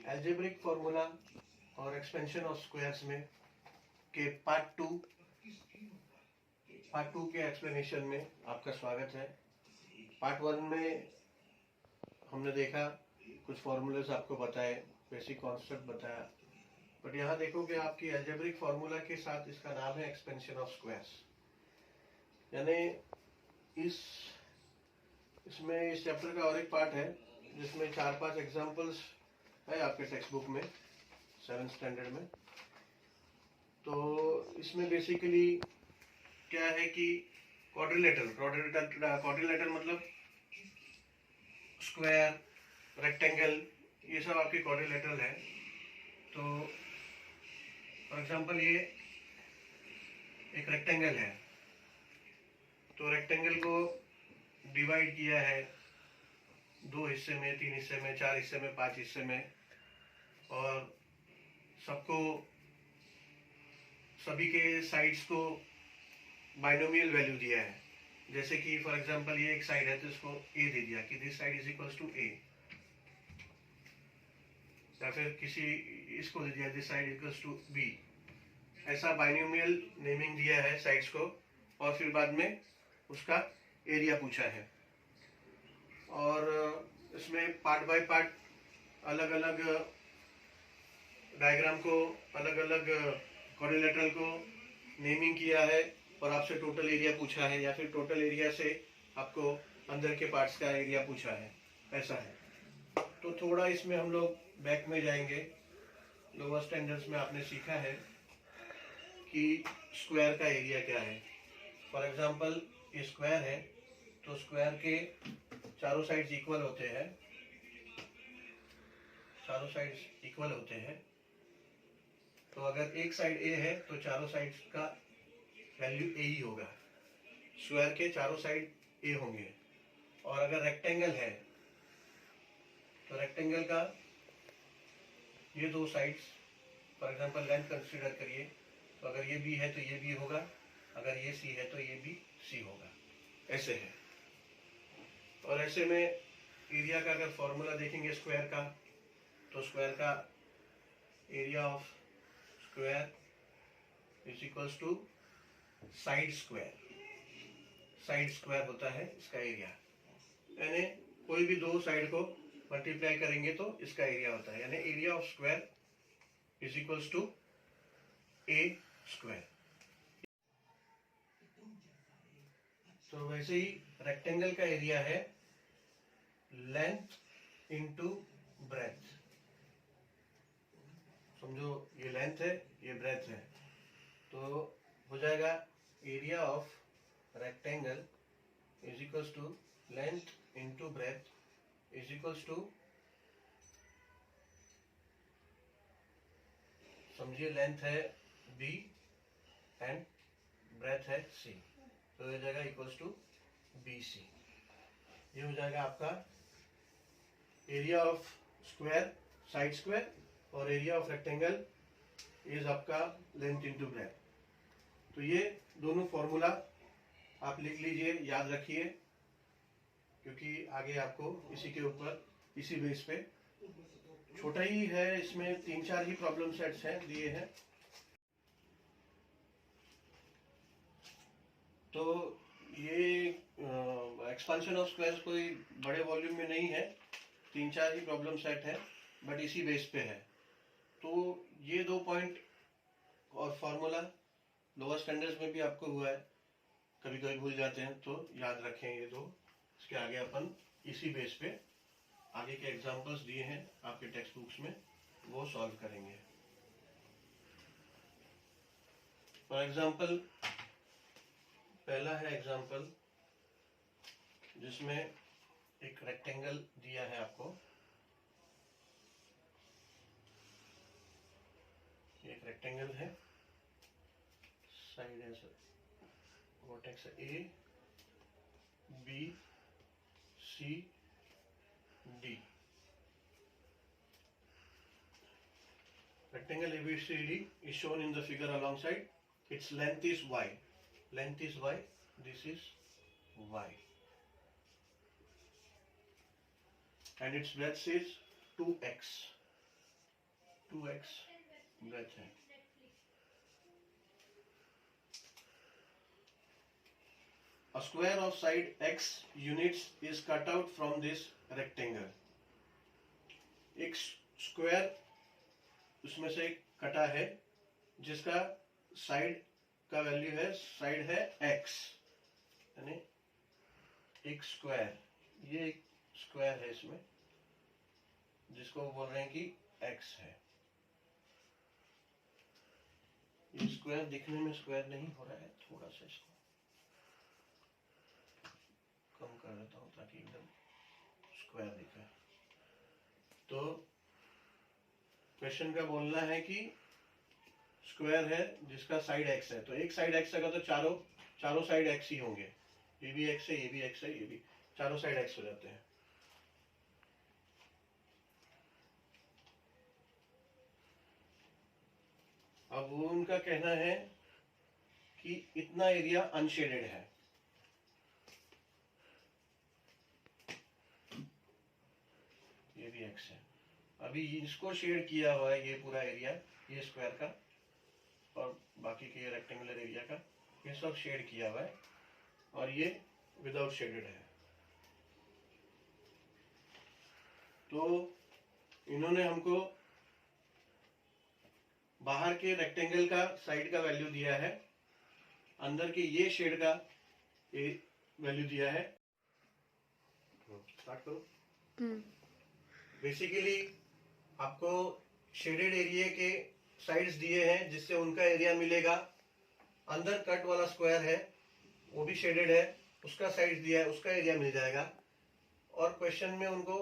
Algebraic formula और expansion of squares में के पार्ट टू के एक्सप्लेनेशन में आपका स्वागत है। पार्ट वन में हमने देखा, कुछ फॉर्मूलाज आपको बताए, बेसिक कॉन्सेप्ट बताया, बट यहाँ देखो कि आपकी अलजेब्रिक फार्मूला के साथ इसका नाम है एक्सपेंशन ऑफ स्क्वायर्स। यानी इसमें इस चैप्टर का और एक पार्ट है जिसमें 4-5 एग्जांपल्स है आपके टेक्स्ट बुक में 7th स्टैंडर्ड में। तो इसमें बेसिकली क्या है कि क्वाड्रिलेटरल मतलब स्क्वायर, रेक्टेंगल, ये सब आपके क्वाड्रिलेटरल है। तो फॉर एग्जांपल ये एक रेक्टेंगल है, तो रेक्टेंगल को डिवाइड किया है 2 हिस्से में, 3 हिस्से में, 4 हिस्से में, 5 हिस्से में, और सभी के साइड्स को बाइनोमियल वैल्यू दिया है। जैसे कि फॉर एग्जांपल ये एक साइड है तो इसको a दे दिया कि this side is equals to a, या फिर किसी इसको दे दिया this side equals to b। ऐसा बाइनोमियल नेमिंग दिया है साइड्स को, और फिर बाद में उसका एरिया पूछा है। और इसमें पार्ट बाय पार्ट अलग अलग डायग्राम को, अलग अलग क्वाड्रिलेटरल को नेमिंग किया है, और आपसे टोटल एरिया पूछा है, या फिर टोटल एरिया से आपको अंदर के पार्ट्स का एरिया पूछा है, ऐसा है। तो थोड़ा इसमें हम लोग बैक में जाएंगे। लोअर स्टैंडर्ड्स में आपने सीखा है कि स्क्वायर का एरिया क्या है। फॉर एग्जांपल ये स्क्वायर है, तो स्क्वायर के चारों साइड्स इक्वल होते हैं, तो अगर एक साइड ए है तो चारों साइड्स का वैल्यू ए ही होगा। स्क्वायर के चारों साइड ए होंगे। और अगर रेक्टेंगल है तो रेक्टेंगल का ये दो sides, for example length consider करिए, तो अगर ये बी है तो ये बी होगा, अगर ये सी है तो ये भी सी होगा, ऐसे है। और ऐसे में एरिया का अगर फॉर्मूला देखेंगे स्क्वायर का, तो स्क्वायर का area of square is equals to side square होता है इसका एरिया। यानी कोई भी दो साइड को मल्टीप्लाई करेंगे तो इसका एरिया होता है, यानी area of square is equals to a square. तो वैसे ही रेक्टेंगल का एरिया है लेंथ इनटू ब्रेथ। समझो ये लेंथ है, ये ब्रेथ है, तो हो जाएगा area of rectangle is equals to length into breadth is equals to, समझिए लेंथ है b एंड ब्रेथ है c, तो हो जाएगा इक्वल्स टू bc। ये हो जाएगा आपका area of square, side square, और एरिया ऑफ रेक्टेंगल इज आपका लेंथ इनटू ब्रेथ। तो ये दोनों फॉर्मूला आप लिख लीजिए, याद रखिए, क्योंकि आगे आपको इसी के ऊपर, इसी बेस पे, छोटा ही है, इसमें 3-4 ही प्रॉब्लम सेट्स हैं दिए हैं। तो ये एक्सपेंशन ऑफ स्क्वायर्स कोई बड़े वॉल्यूम में नहीं है, 3-4 ही प्रॉब्लम सेट है, बट इसी बेस पे है। तो ये 2 पॉइंट और फॉर्मूला लोअर स्टैंडर्ड्स में भी आपको हुआ है, कभी कभी भूल जाते हैं, तो याद रखें ये दो। इसके आगे अपन इसी बेस पे आगे के एग्जांपल्स दिए हैं आपके टेक्स्ट बुक्स में, वो सॉल्व करेंगे। फॉर एग्जांपल पहला है एग्जांपल जिसमें एक रेक्टेंगल दिया है आपको, एक रेक्टेंगल है, साइड है vertex A B C D. Rectangle ABCD is shown in the figure alongside. Its length is y. Length is y. This is y. And its breadth is 2x. 2x breadth है। A square of side x units is cut out from this rectangle. एक square उसमें से कटा है जिसका side का value है, side है x, यानी एक स्क्वायर, ये एक स्क्वायर है इसमें जिसको बोल रहे हैं कि x है। ये स्क्वायर दिखने में स्क्वायर नहीं हो रहा है, थोड़ा सा इसको कम कर देता हूं ताकि एकदम स्क्वायर दिखे। तो क्वेश्चन का बोलना है कि स्क्वायर है जिसका साइड x है, तो एक साइड x है तो चारों साइड x ही होंगे, ये भी x है, ये भी x है, ये भी, चारों साइड x हो जाते हैं। अब वो उनका कहना है कि इतना एरिया अनशेडेड है, ये भी x है। अभी इसको शेड किया हुआ है, ये पूरा एरिया, ये स्क्वायर का और बाकी के ये रेक्टेंगुलर एरिया का, ये सब शेड किया हुआ है और ये विदाउट शेडेड है। तो इन्होंने हमको बाहर के रेक्टेंगल का साइड का वैल्यू दिया है, अंदर के ये शेड का वैल्यू दिया है। स्टार्ट करो। बेसिकली आपको शेडेड एरिया के साइड्स दिए हैं जिससे उनका एरिया मिलेगा। अंदर कट वाला स्क्वायर है वो भी शेडेड है, उसका साइड्स दिया है, उसका एरिया मिल जाएगा। और क्वेश्चन में उनको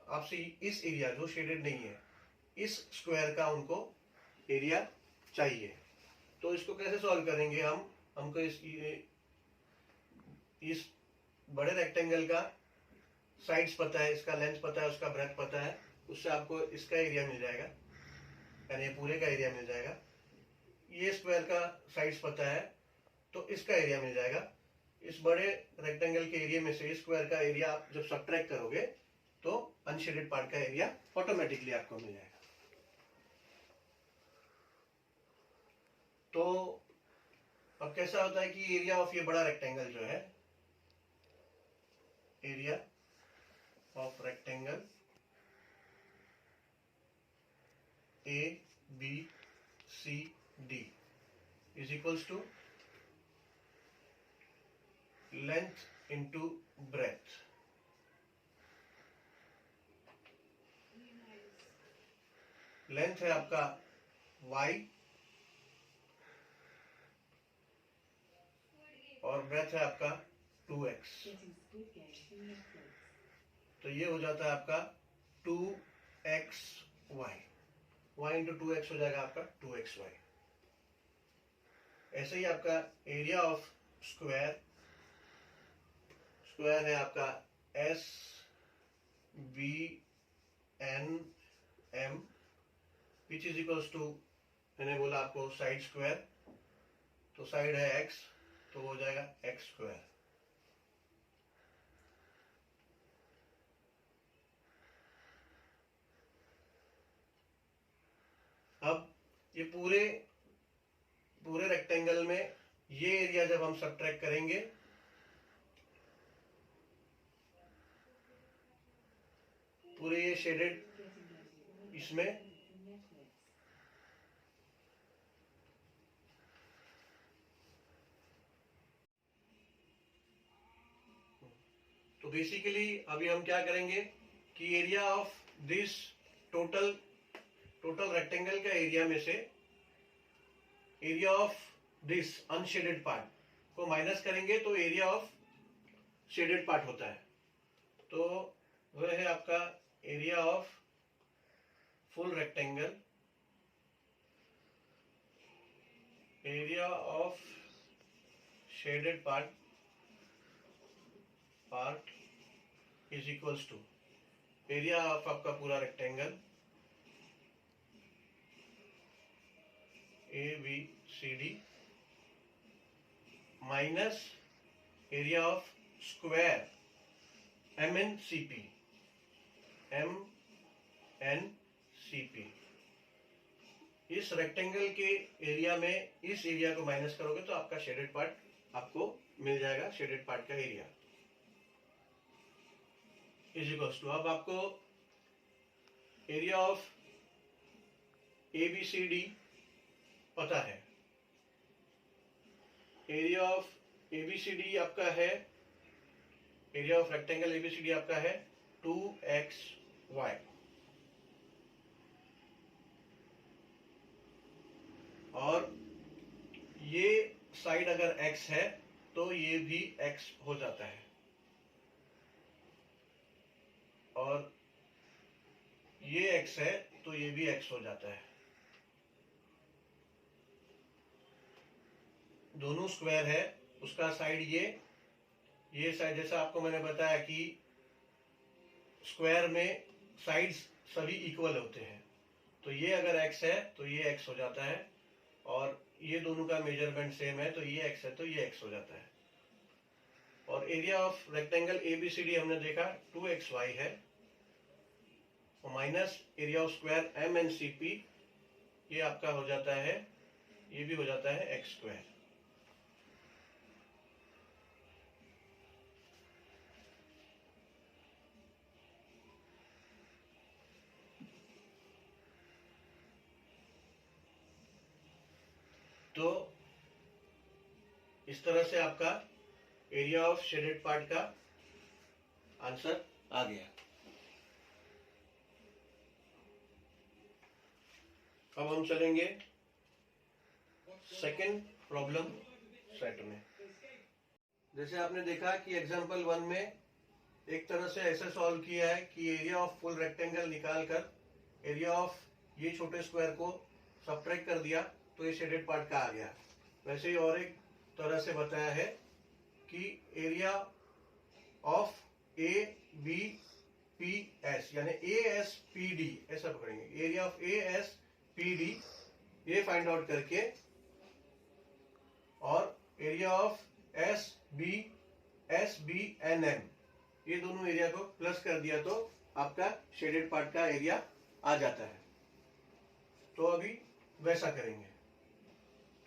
आपसे इस एरिया जो शेडेड नहीं है, इस स्क्वायर का उनको एरिया चाहिए। तो इसको कैसे सॉल्व करेंगे हम? हमको इस बड़े रेक्टेंगल का साइड्स पता है, इसका लेंथ पता है, उसका ब्रेथ पता है, उससे आपको इसका एरिया मिल जाएगा, यानी पूरे का एरिया मिल जाएगा। ये स्क्वायर का साइड्स पता है तो इसका एरिया मिल जाएगा। इस बड़े रेक्टेंगल के एरिया में से स्क्वायर का एरिया आप जब सब्ट्रैक्ट करोगे तो अनशेडेड पार्ट का एरिया ऑटोमेटिकली आपको मिल जाएगा। तो अब कैसा होता है कि एरिया ऑफ ये बड़ा रेक्टेंगल जो है, area of rectangle A B C D is equals to length into breadth. Length है आपका y और ब्रेथ है आपका 2x, तो ये हो जाता है आपका 2xy, y इंटू 2x हो जाएगा आपका 2xy। ऐसे ही आपका एरिया ऑफ स्क्वायर, स्क्वायर है आपका S B N M which is equals to, मैंने बोला आपको साइड स्क्वायर, तो साइड है x तो हो जाएगा x स्क्वायर। अब ये पूरे रेक्टेंगल में ये एरिया जब हम सब्ट्रैक्ट करेंगे पूरे ये शेडेड इसमें तो बेसिकली अभी हम क्या करेंगे कि area of this total rectangle का एरिया में से area of this unshielded part को माइनस करेंगे तो एरिया ऑफ शेडेड पार्ट होता है। तो वह है आपका area of full rectangle, area of shaded part is equals to area of आपका पूरा rectangle ABCD minus area of square MNCP। इस रेक्टेंगल के एरिया में इस एरिया को माइनस करोगे तो आपका शेडेड पार्ट आपको मिल जाएगा, शेडेड पार्ट का एरिया इज इक्वल्स टू, अब आपको एरिया ऑफ ABCD पता है, एरिया ऑफ ABCD आपका है, एरिया ऑफ रेक्टेंगल ABCD आपका है 2xy, और ये साइड अगर x है तो ये भी x हो जाता है, और ये x है तो ये भी x हो जाता है। दोनों स्क्वायर है, उसका साइड ये साइड, जैसा आपको मैंने बताया कि स्क्वायर में साइड्स सभी इक्वल होते हैं, तो ये अगर x है तो ये x हो जाता है, और ये दोनों का मेजरमेंट सेम है तो ये x है तो ये x हो जाता है। और एरिया ऑफ रेक्टेंगल ABCD हमने देखा 2xy है, और minus area of square MNCP, ये आपका हो जाता है, ये भी हो जाता है x स्क्वायर। तो इस तरह से आपका एरिया ऑफ शेडेड पार्ट का आंसर आ गया। अब हम चलेंगे सेकंड प्रॉब्लम सेट में। जैसे आपने देखा कि एग्जांपल 1 में एक तरह से ऐसे सॉल्व किया है कि एरिया ऑफ फुल रेक्टेंगल निकालकर एरिया ऑफ ये छोटे स्क्वायर को सब्ट्रैक्ट कर दिया तो ये शेडेड पार्ट का आ गया। वैसे ही और एक तरह से बताया है कि एरिया ऑफ ABPS यानी ASPD ऐसा पकड़ेंगे, एरिया ऑफ ASPD ये फाइंड आउट करके, और एरिया ऑफ SBNM ये दोनों एरिया को प्लस कर दिया तो आपका शेडेड पार्ट का एरिया आ जाता है। तो अभी वैसा करेंगे।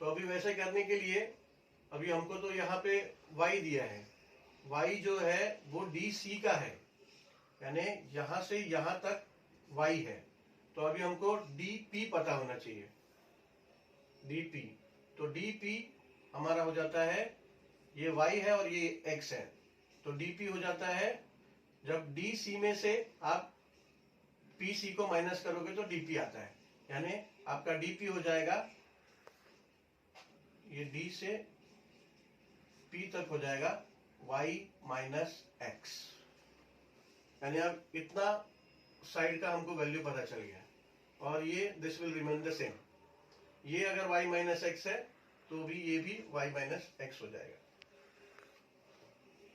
तो अभी वैसे करने के लिए अभी हमको तो यहाँ पे y दिया है, y जो है वो DC का है, यानी यहां से यहां तक y है, तो अभी हमको DP पता होना चाहिए, DP। तो DP हमारा हो जाता है, ये y है और ये x है, तो DP हो जाता है, जब DC में से आप PC को माइनस करोगे तो DP आता है, यानी आपका DP हो जाएगा, ये D से P तक हो जाएगा y माइनस एक्स, यानी अब इतना साइड का हमको वैल्यू पता चल गया, और ये this will remain the same. ये अगर y माइनस एक्स है तो भी ये भी y माइनस एक्स हो जाएगा।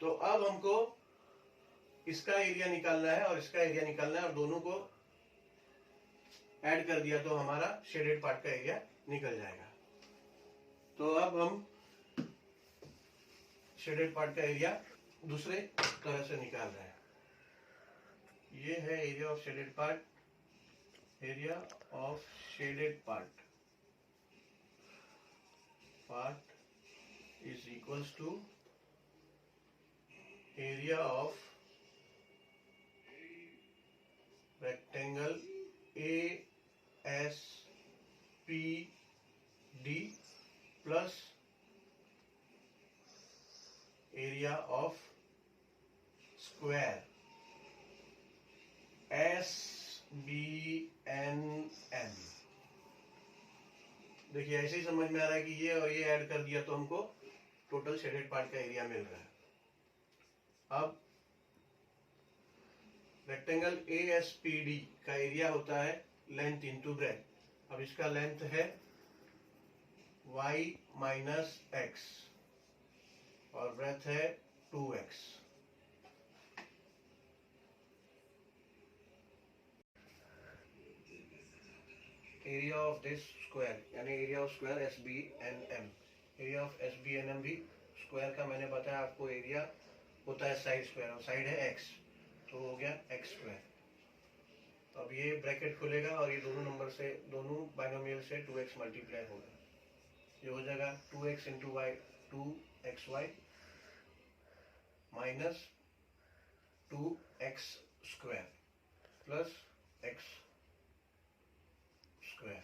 तो अब हमको इसका एरिया निकालना है और इसका एरिया निकालना है, और दोनों को ऐड कर दिया तो हमारा शेडेड पार्ट का एरिया निकल जाएगा। तो अब हम शेडेड पार्ट का एरिया दूसरे तरह से निकाल रहे हैं। ये है area of shaded part, area of shaded part is equals to area of rectangle ASPD plus area of square SBNM। देखिए ऐसे ही समझ में आ रहा है कि ये और ये ऐड कर दिया तो हमको टोटल शेडेड पार्ट का एरिया मिल रहा है। अब रेक्टेंगल ASPD का एरिया होता है लेंथ इंटू ब्रेथ। अब इसका लेंथ है y माइनस एक्स और ब्रेथ है 2x। Area of this square यानी area of square SBNM, area of SBNM भी स्क्वायर का मैंने बताया आपको एरिया होता है साइड स्क्वायर, और साइड है x, तो हो गया x स्क्वायर। अब ये ब्रैकेट खुलेगा और ये दोनों नंबर से, दोनों बाइनोमियल से 2x मल्टीप्लाई होगा। ये हो जाएगा 2x into y 2xy minus 2x square plus x square.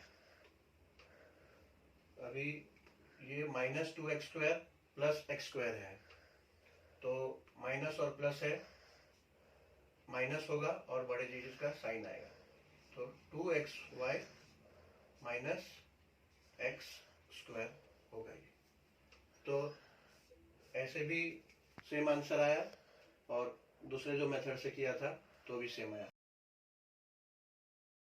अभी ये minus 2x square plus x square है, तो माइनस और प्लस है, माइनस होगा और बड़े चीज का साइन आएगा, तो 2xy माइनस x स्क्वायर होगा ये। तो ऐसे भी सेम आंसर आया और दूसरे जो मेथड से किया था तो भी सेम आया।